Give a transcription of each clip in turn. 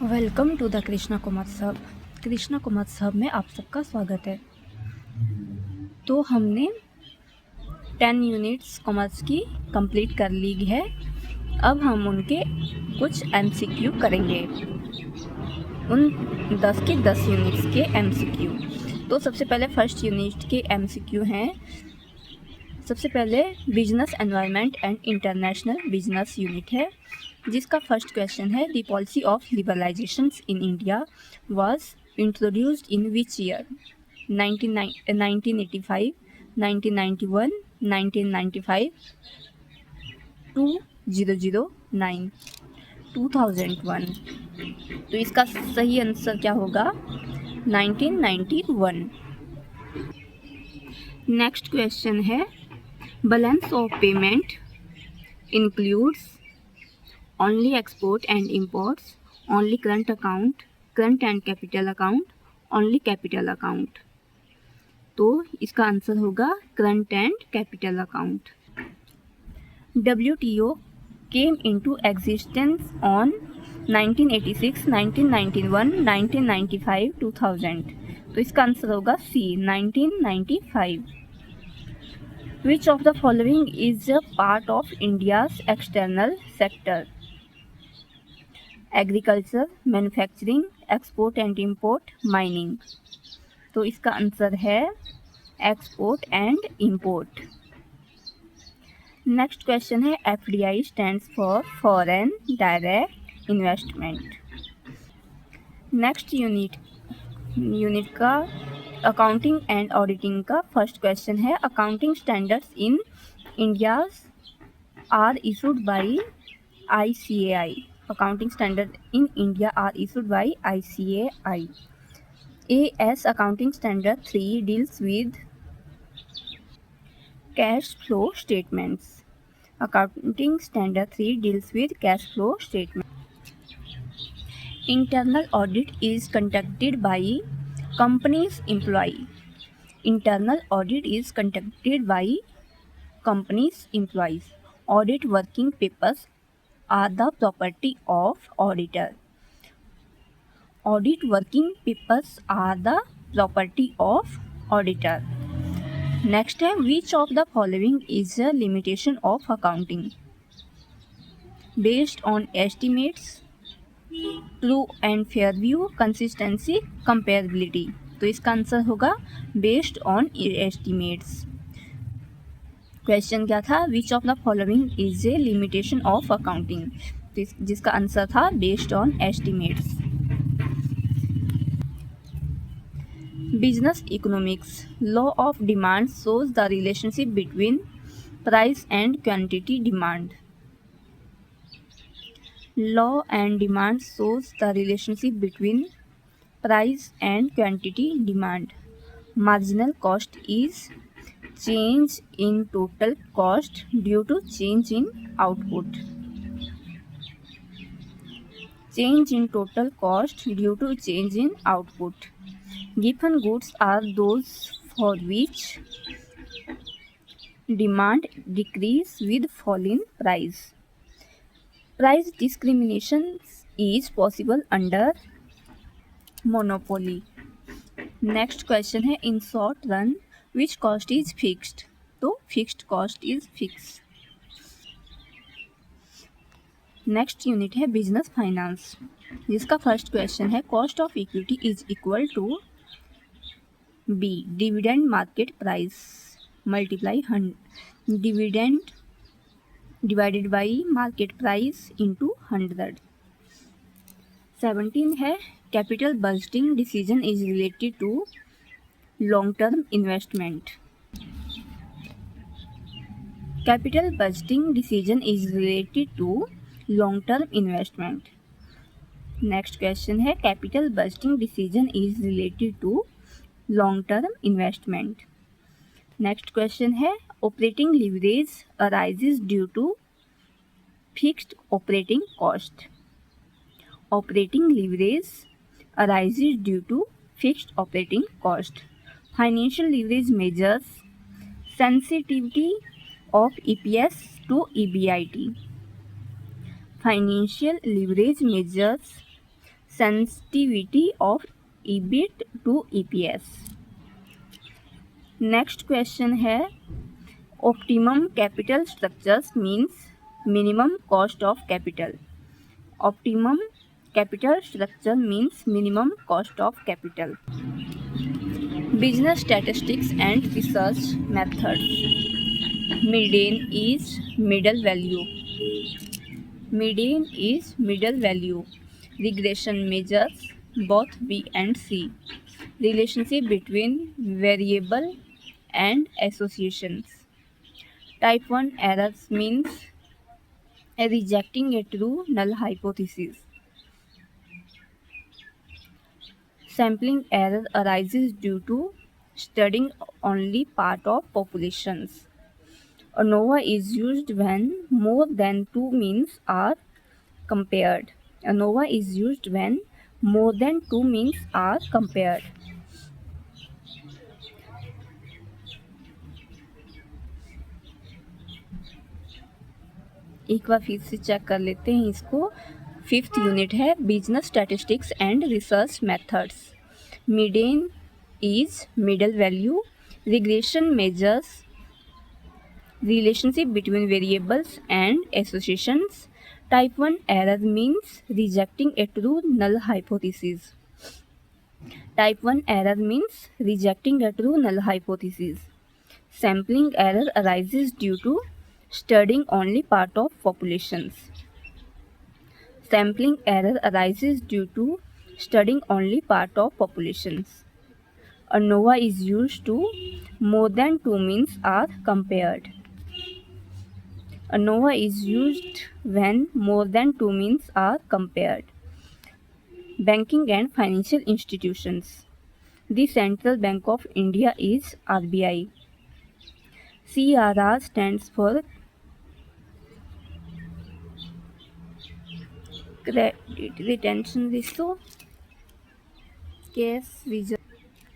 Welcome to the Krishna Kumotsav. Krishna Kumotsav में आप सबका स्वागत है। तो हमने 10 यूनिट्स कॉमर्स की कंप्लीट कर ली है। अब हम उनके कुछ एमसीक्यू करेंगे, उन 10 के 10 यूनिट्स के एमसीक्यू। तो सबसे पहले फर्स्ट यूनिट के एमसीक्यू हैं। सबसे पहले business environment and international business unit है, जिसका फर्स्ट क्वेश्चन है the policy of liberalisations in India was introduced in which year? 1985, 1991, 1995, 2009, 2001। तो इसका सही आंसर क्या होगा? 1991। नेक्स्ट क्वेश्चन है balance of payment includes only export and imports, only current account, current and capital account, only capital account। तो इसका answer होगा current and capital account. WTO came into existence on 1986, 1991, 1995, 2000। तो इसका answer होगा C, 1995। Which of the following is a part of India's external sector? Agriculture, manufacturing, export and import, mining. तो इसका answer है export and import. Next question है FDI stands for foreign direct investment. Next unit का accounting and auditing का first question है accounting standards in India are issued by ICAI। Accounting standard in India are issued by ICAI. AS Accounting Standard 3 deals with cash flow statements. Accounting Standard 3 deals with cash flow statements. Internal audit is conducted by company's employee. Internal audit is conducted by company's employees. Audit working papers are the property of auditor. Audit working papers are the property of auditor. Next है which of the following is a limitation of accounting? Based on estimates, true and fair view, consistency, comparability। तो इसका answer होगा based on estimates। Question क्या था? विच of the following is a limitation of accounting? जिसका answer था based on estimates. Business economics law of demand shows the relationship between price and quantity demand. Law and demand shows the relationship between price and quantity demand. Marginal cost is change in total cost due to change in output. Change in total cost due to change in output. Given goods are those for which demand decrease with fall in price. Price discrimination is possible under monopoly. Next question है in short run which cost is fixed? तो fixed cost is fixed. Next unit है business finance, जिसका first question है cost of equity is equal to B dividend market price multiply dividend divided by market price into 100। 17 है capital budgeting decision is related to long term investment. Capital budgeting decision is related to long term investment. Next question है capital budgeting decision is related to long term investment. Next question है operating leverage arises due to fixed operating cost. Operating leverage arises due to fixed operating cost. Financial leverage measures sensitivity of EPS to EBIT. Financial leverage measures sensitivity of EBIT to EPS. Next question है optimum capital structures means minimum cost of capital. Optimum capital structure means minimum cost of capital. Business statistics and research methods. Median is middle value. Median is middle value. Regression measures both B and C. Relationship between variable and associations. Type 1 errors means rejecting a true null hypothesis. Sampling error arises due to studying only part of populations. ANOVA is used when more than two means are compared. ANOVA is used when more than two means are compared. एक बार फिर से check कर लेते हैं इसको. 5th unit है business statistics and research methods. Median is middle value. Regression measures relationship between variables and associations. Type 1 error means rejecting a true null hypothesis. Type 1 error means rejecting a true null hypothesis. Sampling error arises due to studying only part of populations. Sampling error arises due to studying only part of populations. ANOVA is used to more than two means are compared. ANOVA is used when more than two means are compared. Banking and financial institutions. The Central Bank of India is RBI. CRR stands for Credit Retention Ratio. Cash Reserve.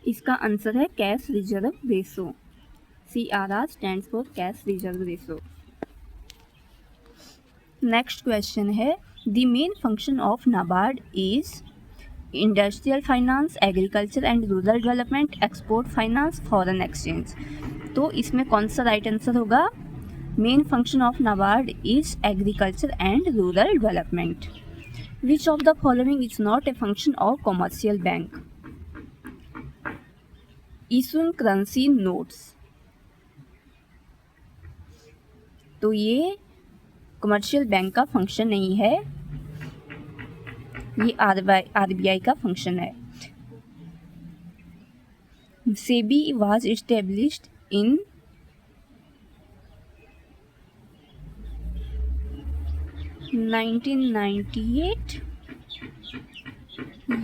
इसका answer है cash reserve ratio. CRR stands for Cash Reserve Ratio. Next question है the main function of NABARD is industrial finance, agriculture and rural development, export finance, foreign exchange. तो इसमें कौन सा right answer होगा? Main function of NABARD is agriculture and rural development. Which of the following is not a function of commercial bank? Issuing currency notes. तो ये commercial bank का function नहीं है, ये आरबीआई का फंक्शन है. SEBI was established in 1998.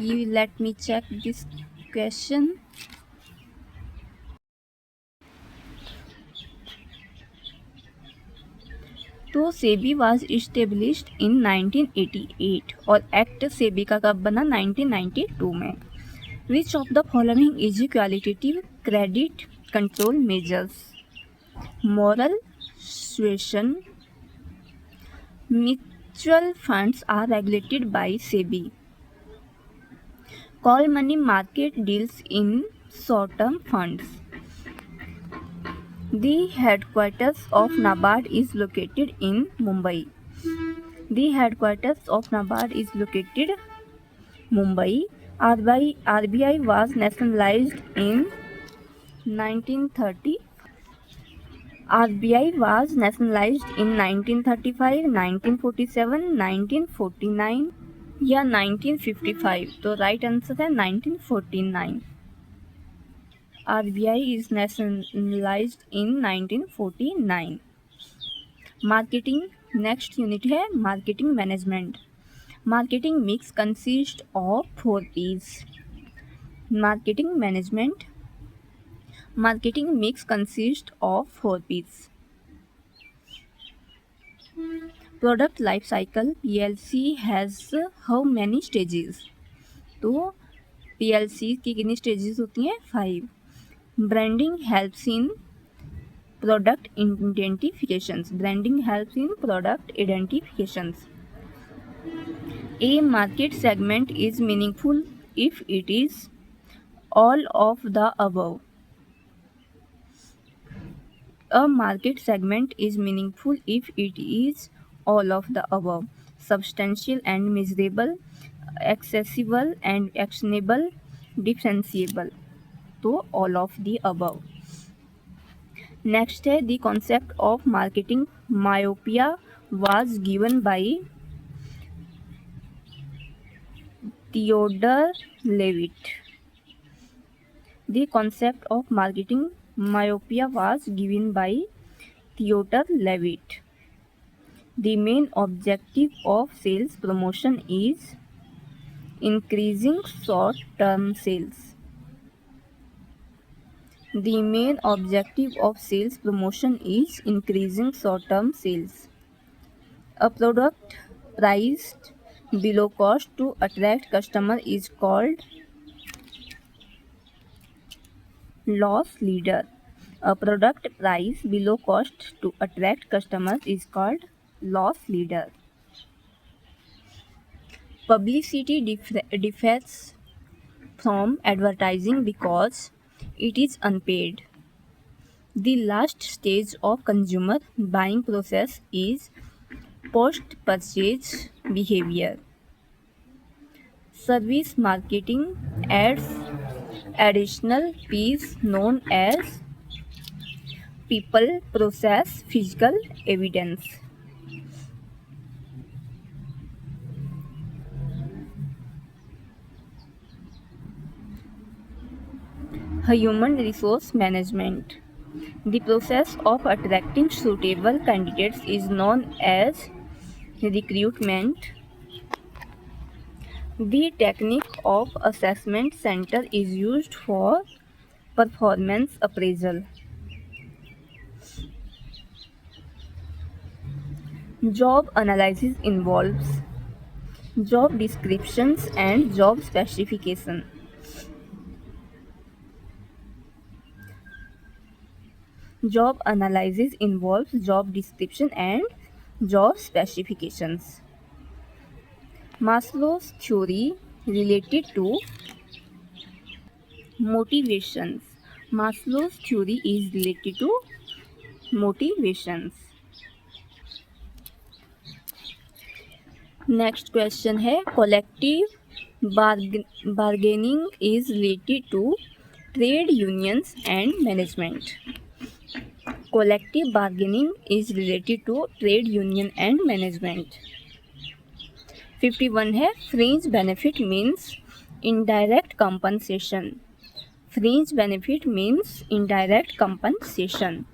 You let me check this question. तो SEBI was established in 1988 और एक्ट सेबी का कब बना? 1992 में. Which of the following is qualitative credit control measures? Moral suasion. Mutual funds are regulated by SEBI. Call money market deals in short term funds. The headquarters of NABARD is located in Mumbai. The headquarters of NABARD is located Mumbai. RBI was nationalized in 1930. RBI was nationalized in 1935, 1947, 1949 या 1955. तो right answer है 1949. RBI is nationalized in 1949. Marketing. Next unit है marketing management. Marketing mix consist of 4 P's. Marketing management. Marketing mix consist of 4 P's. Product life cycle PLC has how many stages? तो PLC की कितनी stages होती हैं? 5. Branding helps in product identifications. Branding helps in product identifications. A market segment is meaningful if it is all of the above. A market segment is meaningful if it is all of the above: substantial and measurable, accessible and actionable, differentiable. तो all of the above. Next है the concept of marketing myopia was given by Theodore Levitt. The concept of marketing myopia was given by Theodore Levitt. The main objective of sales promotion is increasing short-term sales. The main objective of sales promotion is increasing short-term sales. A product priced below cost to attract customer is called loss leader. A product priced below cost to attract customers is called loss leader. Publicity differs from advertising because it is unpaid. The last stage of consumer buying process is post-purchase behavior. Service marketing adds additional fees known as people, process, physical evidence. Human resource management. The process of attracting suitable candidates is known as recruitment. The technique of assessment center is used for performance appraisal. Job analysis involves job descriptions and job specification. Job analysis involves job description and job specifications. Maslow's theory related to motivations. Maslow's theory is related to motivations. Next question है collective bargaining is related to trade unions and management. Collective bargaining is related to trade union and management. 51 है fringe benefit means indirect compensation. Fringe benefit means indirect compensation.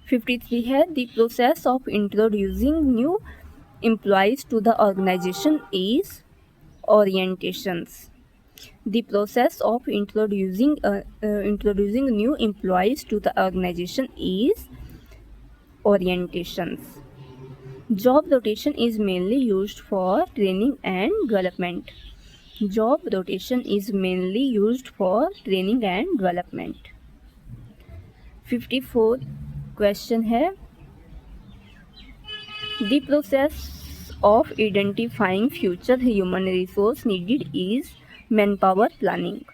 53 है the process of introducing new employees to the organization is orientations. The process of introducing new employees to the organization is orientations. Job rotation is mainly used for training and development. Job rotation is mainly used for training and development. 54 question है the process of identifying future human resource needed is manpower planning.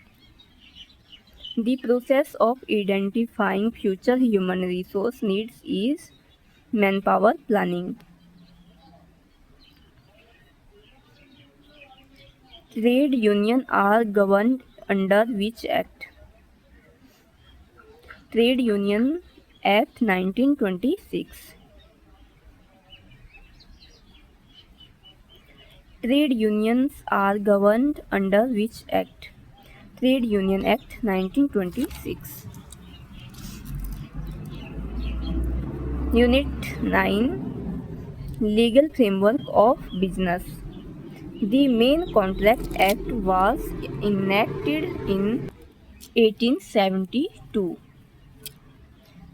The process of identifying future human resource needs is manpower planning. Trade unions are governed under which act? Trade Union Act 1926. Trade unions are governed under which act? Trade Union Act 1926. Unit 9 Legal Framework of Business. The Main Contract Act was enacted in 1872.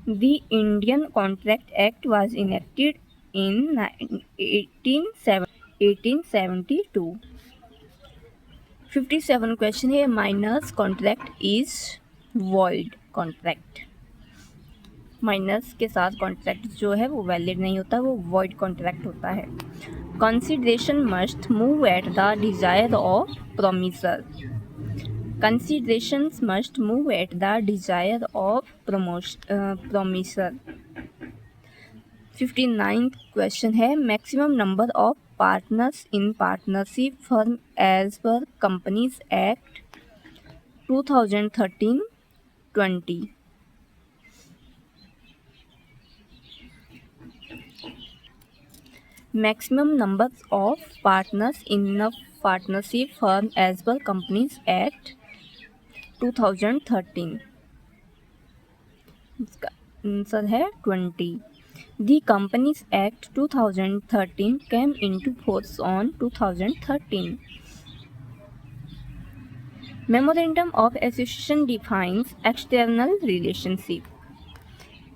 The Indian Contract Act was enacted in 1872. 57 question है minus contract is void contract. Minus के साथ contract जो है वो valid नहीं होता, वो void contract होता है। Consideration must move at the desire of promisor. Considerations must move at the desire of promisor. 59th question है maximum number of partners in partnership firm as per companies act 2013-20। Maximum number of partners in a partnership firm as per Companies Act 2013। इसका answer है 20। The Companies Act 2013 came into force on 2013। Memorandum of Association defines external relationship।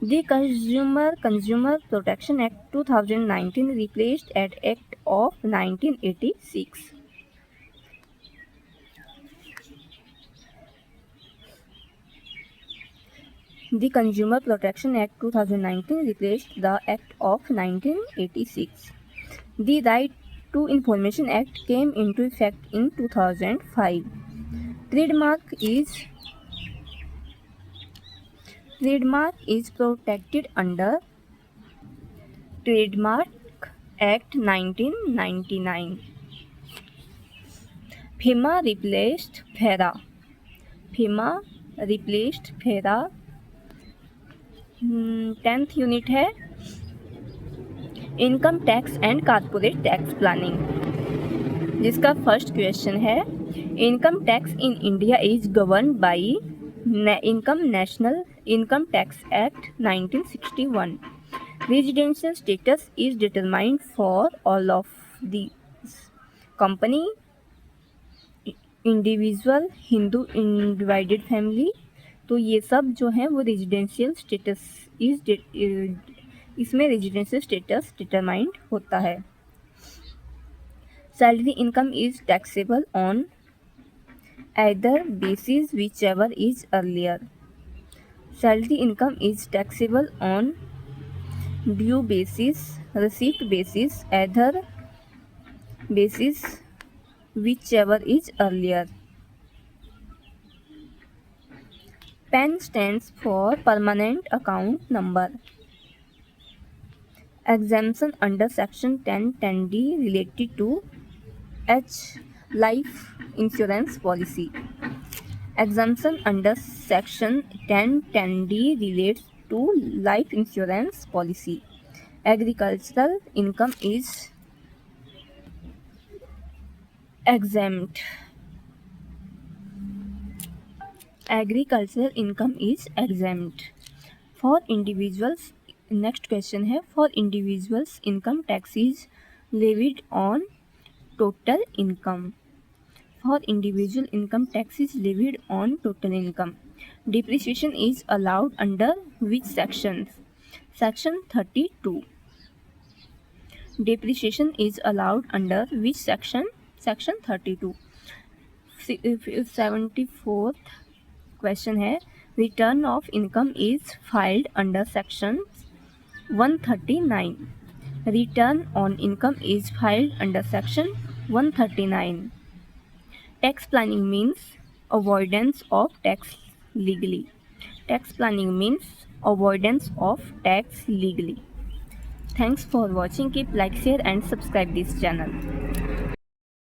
The Consumer Protection Act 2019 replaced Act of 1986। The Consumer Protection Act 2019 replaced the Act of 1986। The Right to Information Act came into effect in 2005। Trademark is protected under Trademark Act 1999। FEMA replaced FERA। FEMA replaced FERA। 10th unit है income tax and corporate tax planning, जिसका first question है income tax in India is govern by national income tax act 1961। Residential status is determined for all of these company, individual, Hindu divided family. तो ये सब जो है वो residential status इसमें residential status determined होता है। Salary income is taxable on either basis whichever is earlier। Salary income is taxable on due basis, receipt basis, either basis whichever is earlier। PAN stands for permanent account number। Exemption under section 10(10)(d) related to H life insurance policy। Exemption under section 10(10)(d) relates to life insurance policy। Agricultural income is exempt। Agricultural income is exempt for individuals। Next question है for individuals income tax is levied on total income. For individual income tax is levied on total income। Depreciation is allowed under which sections? Section 32। Depreciation is allowed under which section? Section 32। 74th question है return of income is filed under section 139। Return on income is filed under section 139। Tax planning means avoidance of tax legally। Tax planning means avoidance of tax legally। Thanks for watching. Keep like, share and subscribe this channel।